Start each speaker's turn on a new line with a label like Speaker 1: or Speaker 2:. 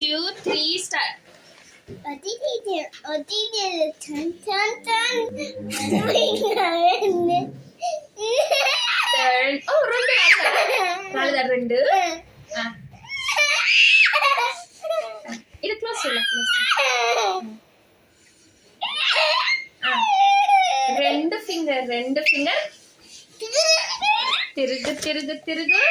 Speaker 1: 2, 3 start. Turn. Oh, రెండు నాలుగు రెండు ఇది క్లోజ్ చేయాలి. రెండు ఫింగర్ తిరుగు